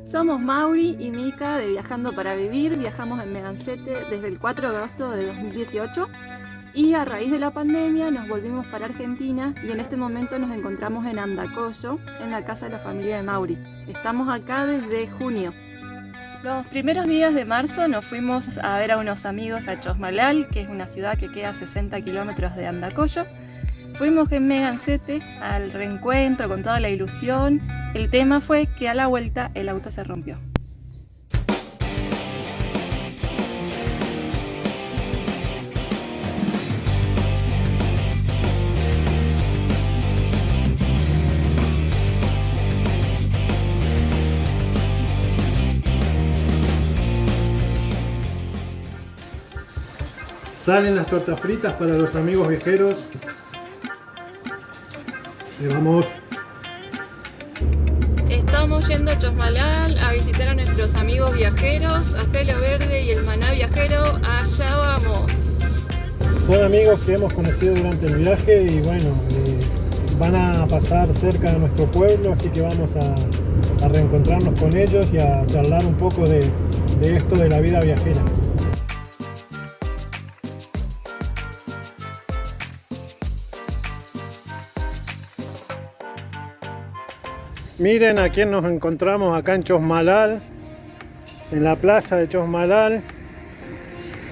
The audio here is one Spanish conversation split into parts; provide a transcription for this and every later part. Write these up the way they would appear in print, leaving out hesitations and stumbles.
Somos Mauri y Mika de Viajando para Vivir. Viajamos en Megancete desde el 4 de agosto de 2018 y a raíz de la pandemia nos volvimos para Argentina y en este momento nos encontramos en Andacollo, en la casa de la familia de Mauri. Estamos acá desde junio. Los primeros días de marzo nos fuimos a ver a unos amigos a Chosmalal, que es una ciudad que queda a 60 kilómetros de Andacollo. Fuimos en Megancete al reencuentro con toda la ilusión. El tema fue que a la vuelta el auto se rompió. Salen las tortas fritas para los amigos viajeros. Y vamos. Estamos yendo a Chosmalal a visitar a nuestros amigos viajeros, a Cielo Verde y el Maná Viajero. Allá vamos. Son amigos que hemos conocido durante el viaje y bueno, van a pasar cerca de nuestro pueblo, así que vamos a reencontrarnos con ellos y a charlar un poco de esto de la vida viajera. Miren a quién nos encontramos acá en Chosmalal, en la plaza de Chosmalal.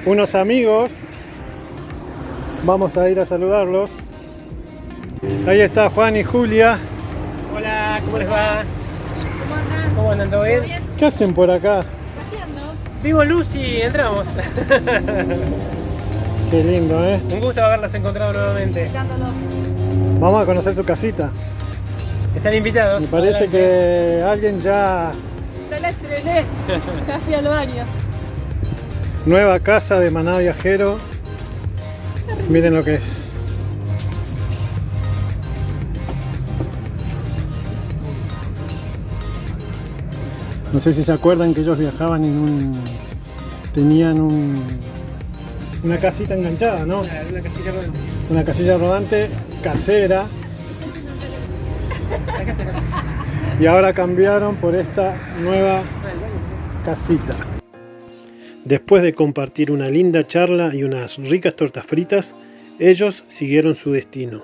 Unos amigos, vamos a ir a saludarlos. Ahí está Juan y Julia. Hola, ¿cómo les va? ¿Cómo andan? ¿Cómo andan? ¿Todo bien? ¿Qué hacen por acá? Paseando. Vivo luz y entramos. Qué lindo, ¿eh? Un gusto haberlos encontrado nuevamente. Visitándolos. Vamos a conocer su casita. Están invitados. Me parece Adelante. que alguien ya... Ya la estrené, ya fui al baño. Nueva casa de Maná Viajero. Miren lo que es. No sé si se acuerdan que ellos viajaban en tenían una casita enganchada, ¿no? Una casilla rodante. Una casilla rodante casera. Y ahora cambiaron por esta nueva casita. Después de compartir una linda charla y unas ricas tortas fritas, ellos siguieron su destino.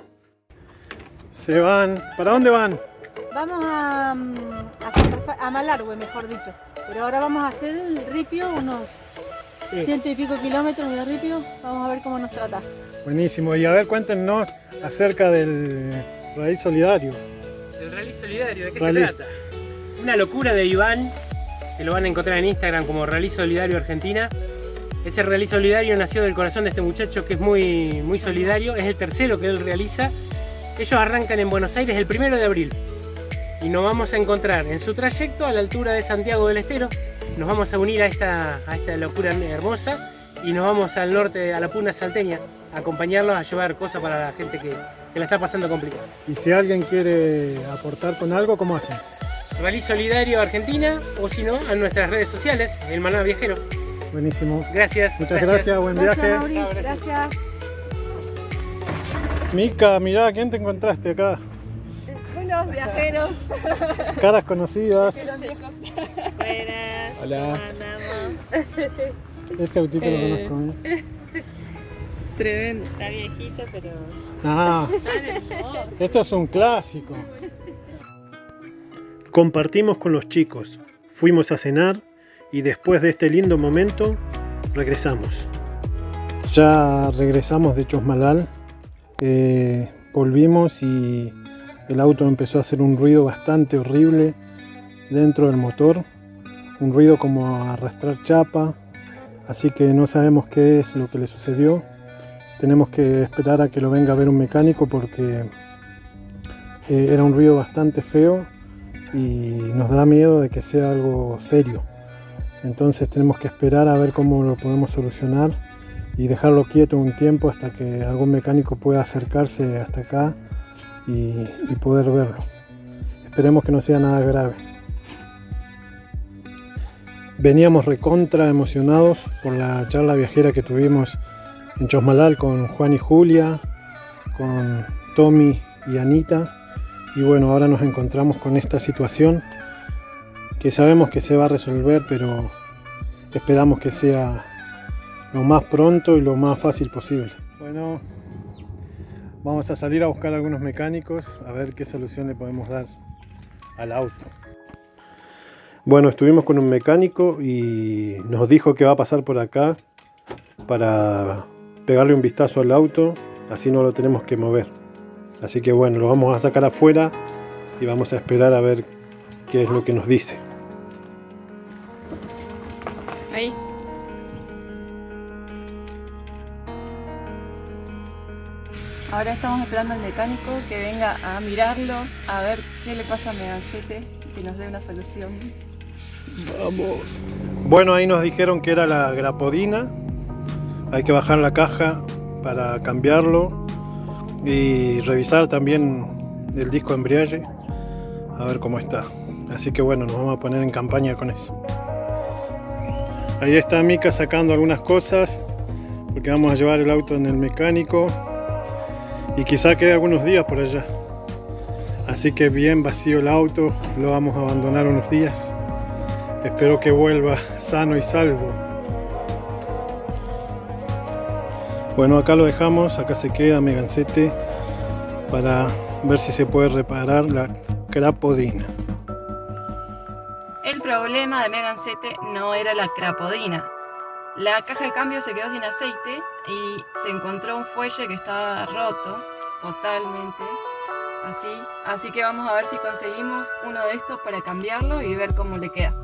Se van. ¿Para dónde van? Vamos a Malargüe, mejor dicho. Pero ahora vamos a hacer el ripio, unos ciento y pico kilómetros de ripio. Vamos a ver cómo nos trata. Buenísimo. Y a ver, cuéntenos acerca del Rally Solidario. El Rally Solidario, ¿de qué Rally. se trata? Una locura de Iván, que lo van a encontrar en Instagram como Rally Solidario Argentina. Ese Rally Solidario nació del corazón de este muchacho que es muy solidario. Es el tercero que él realiza. Ellos arrancan en Buenos Aires el 1 de abril. Y nos vamos a encontrar en su trayecto a la altura de Santiago del Estero. Nos vamos a unir a esta locura hermosa y nos vamos al norte, a la Puna Salteña, a acompañarlos, a llevar cosas para la gente que la está pasando complicada. Y si alguien quiere aportar con algo, ¿cómo hacen? Rally Solidario Argentina o si no, en nuestras redes sociales, el Maná Viajero. Buenísimo. Gracias. Muchas gracias, buen Gracias, viaje. Mauri. Chao, gracias. Gracias. Mica, mirá, ¿quién te encontraste acá? Unos viajeros. Caras conocidas. Los viejos. Buenas. Hola. Este autito lo conozco, ¿eh? Tremendo. Está viejito, pero... Ah, esto es un clásico. Compartimos con los chicos, fuimos a cenar y después de este lindo momento regresamos. Ya regresamos de Chosmalal, volvimos y el auto empezó a hacer un ruido bastante horrible dentro del motor, un ruido como arrastrar chapa, así que no sabemos qué es lo que le sucedió. Tenemos que esperar a que lo venga a ver un mecánico porque era un ruido bastante feo y nos da miedo de que sea algo serio. Entonces tenemos que esperar a ver cómo lo podemos solucionar y dejarlo quieto un tiempo hasta que algún mecánico pueda acercarse hasta acá y poder verlo. Esperemos que no sea nada grave. Veníamos recontra emocionados por la charla viajera que tuvimos en Chosmalal con Juan y Julia, con Tommy y Anita. Y bueno, ahora nos encontramos con esta situación que sabemos que se va a resolver, pero esperamos que sea lo más pronto y lo más fácil posible. Bueno, vamos a salir a buscar a algunos mecánicos a ver qué solución le podemos dar al auto. Bueno, estuvimos con un mecánico y nos dijo que va a pasar por acá para pegarle un vistazo al auto, así no lo tenemos que mover. Así que bueno, lo vamos a sacar afuera y vamos a esperar a ver qué es lo que nos dice. Ahí. Ahora estamos esperando al mecánico que venga a mirarlo, a ver qué le pasa a Megancete, que nos dé una solución. Vamos. Bueno, ahí nos dijeron que era la grapodina. Hay que bajar la caja para cambiarlo y revisar también el disco de embriague, a ver cómo está. Así que bueno, nos vamos a poner en campaña con eso. Ahí está Mica sacando algunas cosas porque vamos a llevar el auto en el mecánico y quizá quede algunos días por allá. Así que bien vacío el auto, lo vamos a abandonar unos días. Espero que vuelva sano y salvo. Bueno, acá lo dejamos, acá se queda Megancete para ver si se puede reparar la crapodina. El problema de Megancete no era la crapodina. La caja de cambio se quedó sin aceite y se encontró un fuelle que estaba roto totalmente, así que vamos a ver si conseguimos uno de estos para cambiarlo y ver cómo le queda.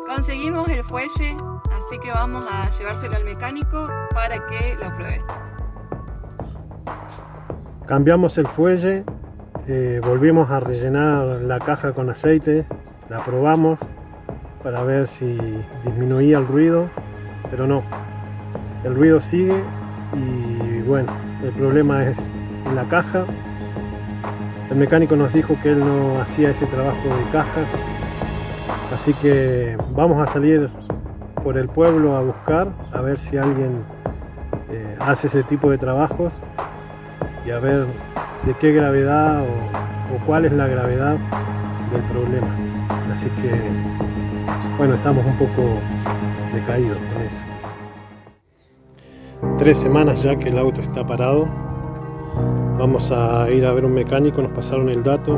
Conseguimos el fuelle, así que vamos a llevárselo al mecánico para que lo pruebe. Cambiamos el fuelle, volvimos a rellenar la caja con aceite, la probamos para ver si disminuía el ruido, pero no, el ruido sigue y bueno, el problema es en la caja. El mecánico nos dijo que él no hacía ese trabajo de cajas, así que vamos a salir por el pueblo a buscar, a ver si alguien hace ese tipo de trabajos y a ver de qué gravedad o cuál es la gravedad del problema. Así que bueno, estamos un poco decaídos con eso. 3 semanas ya que el auto está parado. Vamos a ir a ver un mecánico, nos pasaron el dato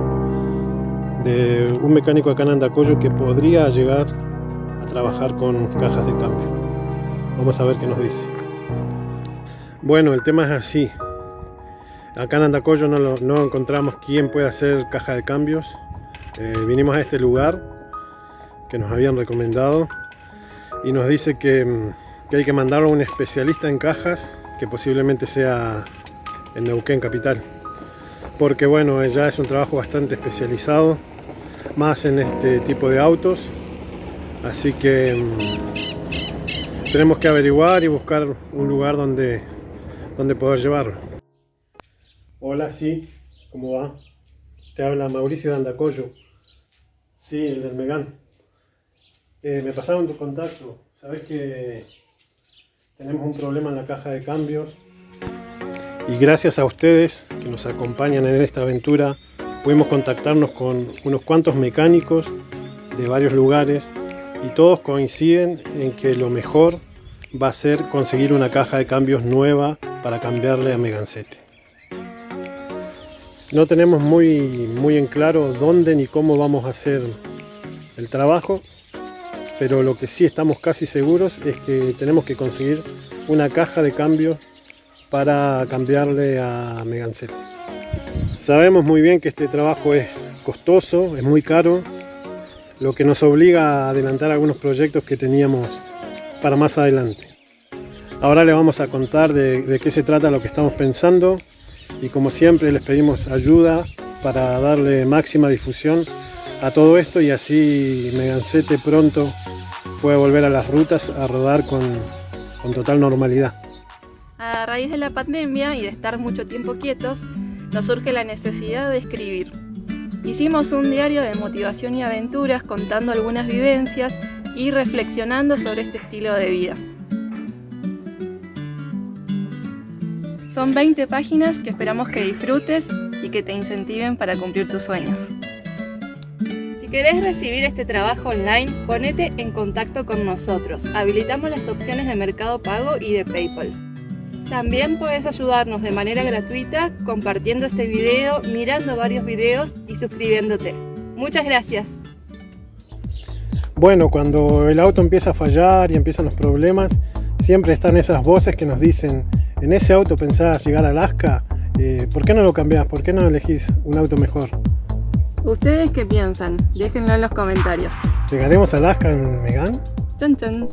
de un mecánico acá en Andacollo que podría llegar a trabajar con cajas de cambio. Vamos a ver qué nos dice. Bueno, el tema es así. Acá en Andacollo no encontramos quién puede hacer caja de cambios. Vinimos a este lugar que nos habían recomendado y nos dice que hay que mandarlo a un especialista en cajas, que posiblemente sea en Neuquén capital, porque bueno, ya es un trabajo bastante especializado, más en este tipo de autos, así que tenemos que averiguar y buscar un lugar donde poder llevarlo. Hola, sí, ¿cómo va? Te habla Mauricio de Andacollo. Sí, el del Megán. Me pasaron tu contacto. Sabes que tenemos un problema en la caja de cambios y gracias a ustedes que nos acompañan en esta aventura pudimos contactarnos con unos cuantos mecánicos de varios lugares y todos coinciden en que lo mejor va a ser conseguir una caja de cambios nueva para cambiarle a Megancete. No tenemos muy en claro dónde ni cómo vamos a hacer el trabajo, pero lo que sí estamos casi seguros es que tenemos que conseguir una caja de cambios para cambiarle a Megancete. Sabemos muy bien que este trabajo es costoso, es muy caro, lo que nos obliga a adelantar algunos proyectos que teníamos para más adelante. Ahora les vamos a contar de qué se trata lo que estamos pensando y como siempre les pedimos ayuda para darle máxima difusión a todo esto y así Megancete pronto puede volver a las rutas a rodar con total normalidad. A raíz de la pandemia y de estar mucho tiempo quietos, nos surge la necesidad de escribir. Hicimos un diario de motivación y aventuras contando algunas vivencias y reflexionando sobre este estilo de vida. Son 20 páginas que esperamos que disfrutes y que te incentiven para cumplir tus sueños. Si querés recibir este trabajo online, ponete en contacto con nosotros. Habilitamos las opciones de Mercado Pago y de PayPal. También puedes ayudarnos de manera gratuita compartiendo este video, mirando varios videos y suscribiéndote. Muchas gracias. Bueno, cuando el auto empieza a fallar y empiezan los problemas, siempre están esas voces que nos dicen: en ese auto pensás llegar a Alaska, ¿por qué no lo cambiás? ¿Por qué no elegís un auto mejor? ¿Ustedes qué piensan? Déjenlo en los comentarios. ¿Llegaremos a Alaska en Megane? Chon chon.